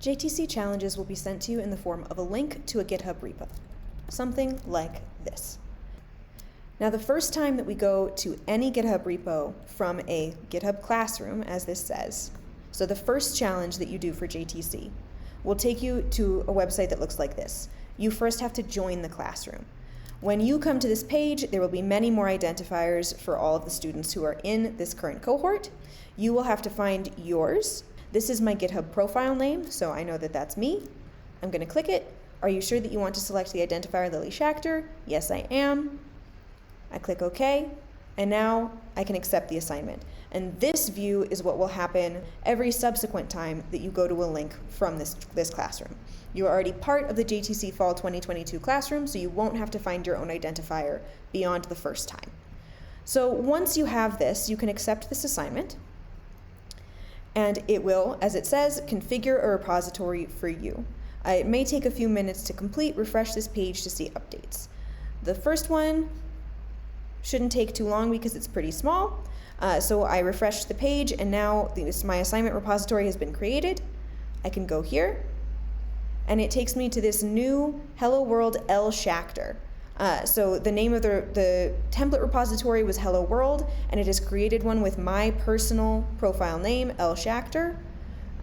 JTC challenges will be sent to you in the form of a link to a GitHub repo, something like this. Now, the first time that we go to any GitHub repo from a GitHub Classroom, as this says, so the first challenge that you do for JTC will take you to a website that looks like this. You first have to join the classroom. When you come to this page, there will be many more identifiers for all of the students who are in this current cohort. You will have to find yours. This is my GitHub profile name, so I know that that's me. I'm going to click it. Are you sure that you want to select the identifier Lily Schachter? Yes, I am. I click OK, and now I can accept the assignment. And this view is what will happen every subsequent time that you go to a link from this classroom. You are already part of the JTC Fall 2022 classroom, so you won't have to find your own identifier beyond the first time. So once you have this, you can accept this assignment, and it will, as it says, configure a repository for you. It may take a few minutes to complete. Refresh this page to see updates. The first one shouldn't take too long because it's pretty small. So I refreshed the page, and now my assignment repository has been created. I can go here, and it takes me to this new Hello World L Schachter. So the name of the template repository was Hello World, and it has created one with my personal profile name, L Schachter.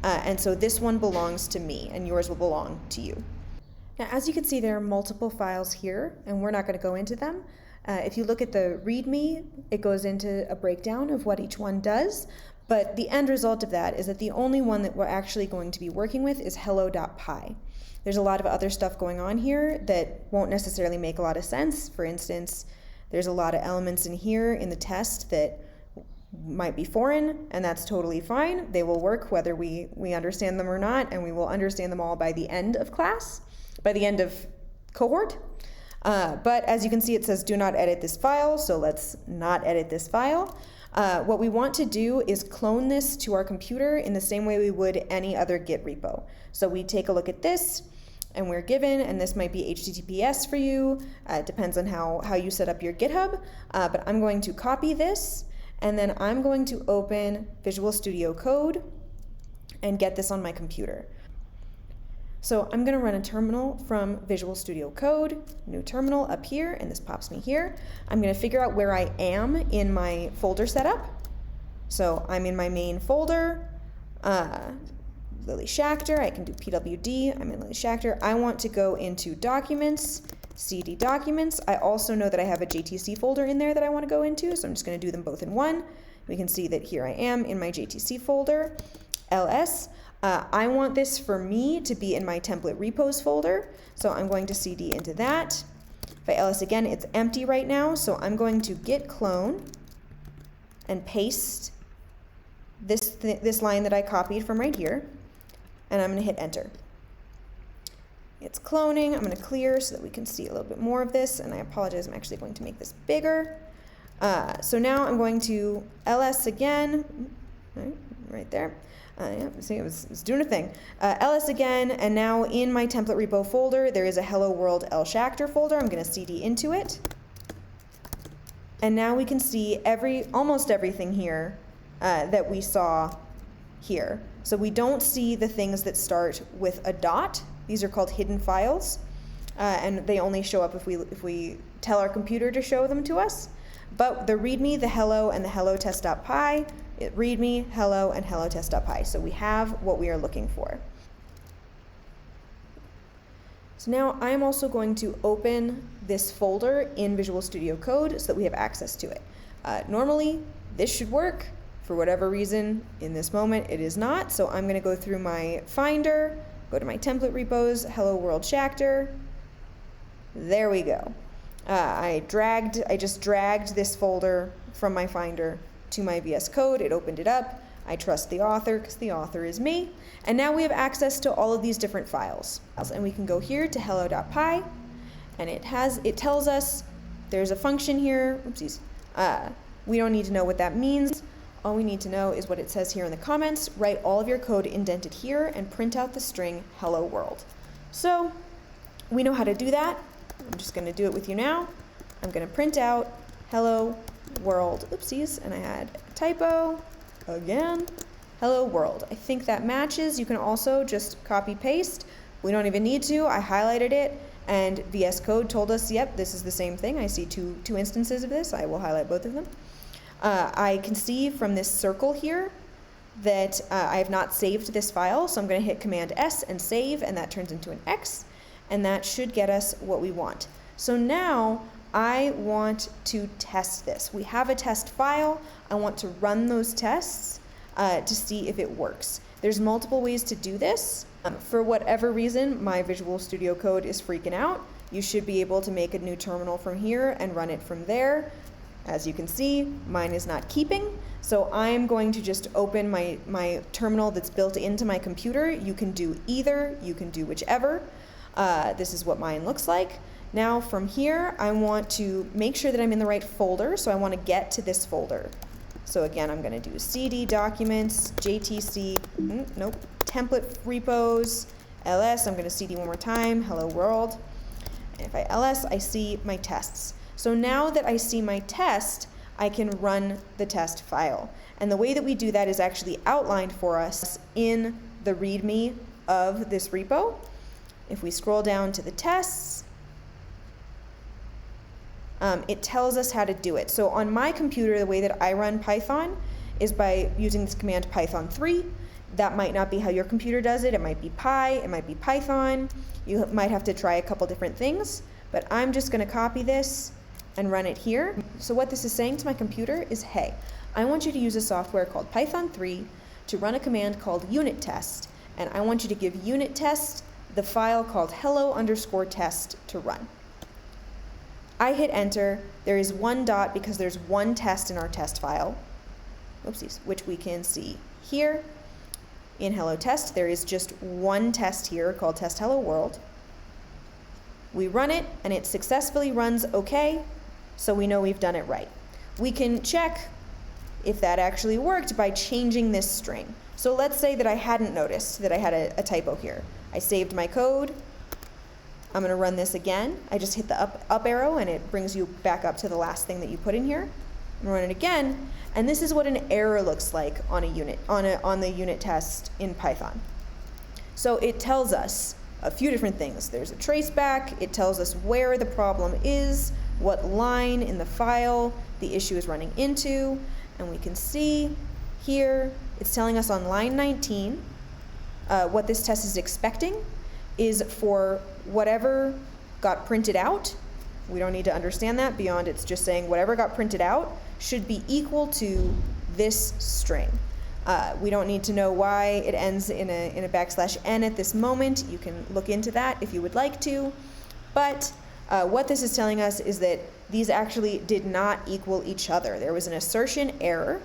And so this one belongs to me, and yours will belong to you. Now, as you can see, there are multiple files here, and we're not going to go into them. If you look at the README, it goes into a breakdown of what each one does, but the end result of that is that the only one that we're actually going to be working with is hello.py. There's a lot of other stuff going on here that won't necessarily make a lot of sense. For instance, there's a lot of elements in here in the test that might be foreign, and that's totally fine. They will work whether we understand them or not, and we will understand them all by the end of class, by the end of cohort. But as you can see, it says do not edit this file, so let's not edit this file. What we want to do is clone this to our computer in the same way we would any other Git repo. So we take a look at this, and we're given, and this might be HTTPS for you. It depends on how you set up your GitHub. But I'm going to copy this, and then I'm going to open Visual Studio Code and get this on my computer. So I'm going to run a terminal from Visual Studio Code, new terminal up here, and this pops me here. I'm going to figure out where I am in my folder setup. So I'm in my main folder, Lily Schachter. I can do pwd. I'm in Lily Schachter. I want to go into Documents, CD Documents. I also know that I have a JTC folder in there that I want to go into, so I'm just going to do them both in one. We can see that here I am in my JTC folder, ls. I want this for me to be in my template repos folder, so I'm going to cd into that. If I ls again, it's empty right now, so I'm going to git clone and paste this line that I copied from right here, and I'm going to hit enter. It's cloning. I'm going to clear so that we can see a little bit more of this, and I apologize, I'm actually going to make this bigger. So now I'm going to ls again, right there. Yeah, see, it was doing a thing. ls again, and now in my template repo folder, there is a Hello World L Schachter folder. I'm going to cd into it. And now we can see almost everything here that we saw here. So we don't see the things that start with a dot. These are called hidden files, and they only show up if we tell our computer to show them to us. But the README, the hello, and the hello test.py, README, hello, and hello test.py. So we have what we are looking for. So now I am also going to open this folder in Visual Studio Code so that we have access to it. Normally, this should work. For whatever reason, in this moment, it is not. So I'm going to go through my Finder, go to my template repos, Hello World Schachter. There we go. I just dragged this folder from my Finder to my VS Code. It opened it up. I trust the author because the author is me. And now we have access to all of these different files. And we can go here to hello.py, and it tells us there's a function here. Oopsies. We don't need to know what that means. All we need to know is what it says here in the comments. Write all of your code indented here and print out the string hello world. So we know how to do that. I'm just going to do it with you now. I'm going to print out hello world. Oopsies, and I had a typo again. hello world. I think that matches. You can also just copy paste. We don't even need to. I highlighted it, and VS Code told us, yep, this is the same thing. I see two instances of this. I will highlight both of them. I can see from this circle here that I have not saved this file, so I'm going to hit Command S and save, and that turns into an X, and that should get us what we want. So now I want to test this. We have a test file. I want to run those tests to see if it works. There's multiple ways to do this. For whatever reason, my Visual Studio Code is freaking out. You should be able to make a new terminal from here and run it from there. As you can see, mine is not keeping, so I'm going to just open my terminal that's built into my computer. You can do either, you can do whichever. This is what mine looks like. Now from here, I want to make sure that I'm in the right folder, so I want to get to this folder. So again, I'm going to do cd documents, JTC, template repos, ls, I'm going to cd one more time, hello world. And if I ls, I see my tests. So now that I see my test, I can run the test file. And the way that we do that is actually outlined for us in the README of this repo. If we scroll down to the tests, it tells us how to do it. So on my computer, the way that I run Python is by using this command Python3. That might not be how your computer does it. It might be Py, it might be Python. You might have to try a couple different things, but I'm just going to copy this and run it here. So what this is saying to my computer is, hey, I want you to use a software called Python3 to run a command called unit test, and I want you to give unit test the file called hello_test to run. I hit enter. There is one dot because there's one test in our test file, oopsies, which we can see here. In hello test, there is just one test here called test hello world. We run it, and it successfully runs okay, so we know we've done it right. We can check if that actually worked by changing this string. So let's say that I hadn't noticed that I had a typo here. I saved my code. I'm going to run this again. I just hit the up arrow, and it brings you back up to the last thing that you put in here. I'm going to run it again, and this is what an error looks like on the unit test in Python. So it tells us a few different things. There's a traceback. It tells us where the problem is, what line in the file the issue is running into, and we can see here it's telling us on line 19 what this test is expecting is for whatever got printed out. We don't need to understand that beyond it's just saying whatever got printed out should be equal to this string. We don't need to know why it ends in a \n at this moment. You can look into that if you would like to. But what this is telling us is that these actually did not equal each other. There was an assertion error.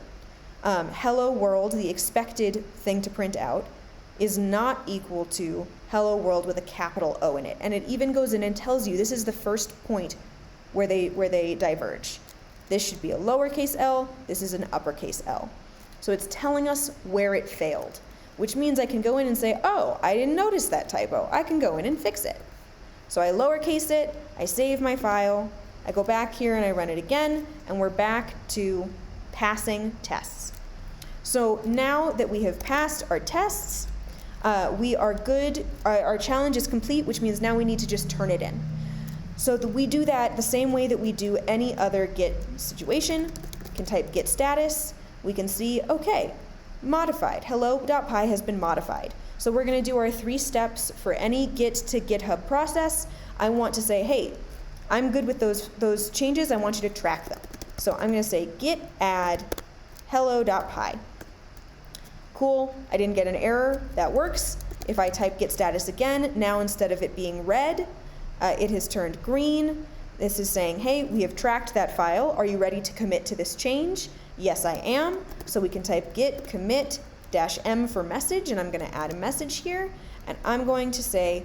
Hello world, the expected thing to print out, is not equal to hello world with a capital O in it. And it even goes in and tells you this is the first point where they diverge. This should be a lowercase l, this is an uppercase L. So it's telling us where it failed, which means I can go in and say, oh, I didn't notice that typo. I can go in and fix it. So I lowercase it, I save my file, I go back here and I run it again, and we're back to passing tests. So now that we have passed our tests, we are good. Our challenge is complete, which means now we need to just turn it in. So we do that the same way that we do any other Git situation. We can type git status. We can see, okay, modified. Hello.py has been modified. So we're going to do our 3 steps for any Git to GitHub process. I want to say, hey, I'm good with those changes. I want you to track them. So I'm going to say git add hello.py. Cool, I didn't get an error. That works. If I type git status again, now instead of it being red, it has turned green. This is saying, hey, we have tracked that file. Are you ready to commit to this change? Yes, I am. So we can type git commit -m for message, and I'm going to add a message here, and I'm going to say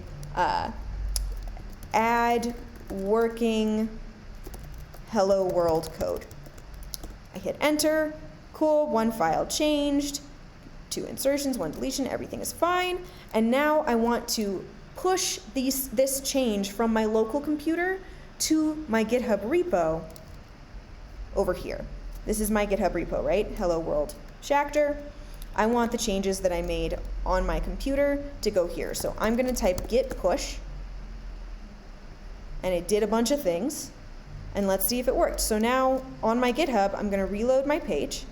add working hello world code. I hit enter. Cool, 1 file changed, 2 insertions, 1 deletion, everything is fine. And now I want to push this change from my local computer to my GitHub repo over here. This is my GitHub repo, right? Hello world Schacter. I want the changes that I made on my computer to go here. So I'm going to type git push, and it did a bunch of things, and let's see if it worked. So now on my GitHub, I'm going to reload my page.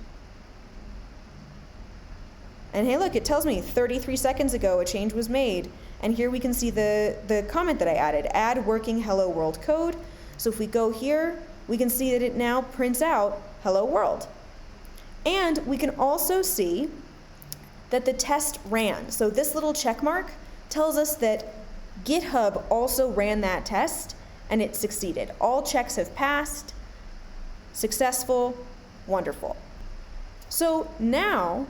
And hey, look, it tells me 33 seconds ago a change was made. And here we can see the comment that I added, add working hello world code. So if we go here, we can see that it now prints out hello world. And we can also see that the test ran. So this little check mark tells us that GitHub also ran that test and it succeeded. All checks have passed, successful, wonderful. So now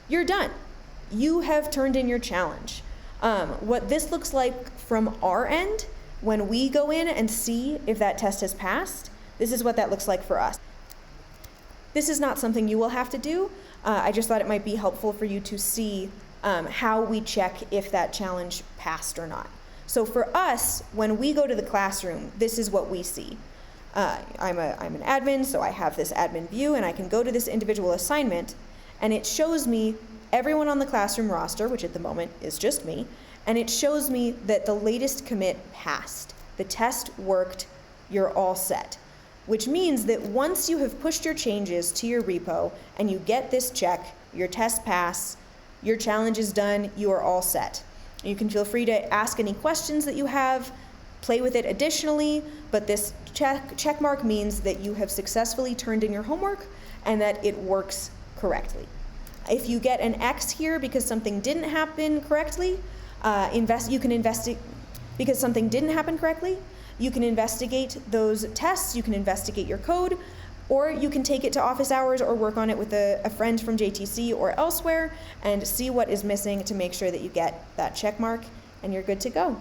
you're done. You have turned in your challenge. What this looks like from our end, when we go in and see if that test has passed, this is what that looks like for us. This is not something you will have to do. I just thought it might be helpful for you to see how we check if that challenge passed or not. So for us, when we go to the classroom, this is what we see. I'm an admin, so I have this admin view, and I can go to this individual assignment, and it shows me everyone on the classroom roster, which at the moment is just me, and it shows me that the latest commit passed. The test worked, you're all set. Which means that once you have pushed your changes to your repo and you get this check, your test pass, your challenge is done, you are all set. You can feel free to ask any questions that you have, play with it additionally, but this check mark means that you have successfully turned in your homework and that it works correctly. If you get an X here because something didn't happen correctly, you can investigate because something didn't happen correctly. You can investigate those tests, you can investigate your code, or you can take it to office hours or work on it with a friend from JTC or elsewhere and see what is missing to make sure that you get that check mark and you're good to go.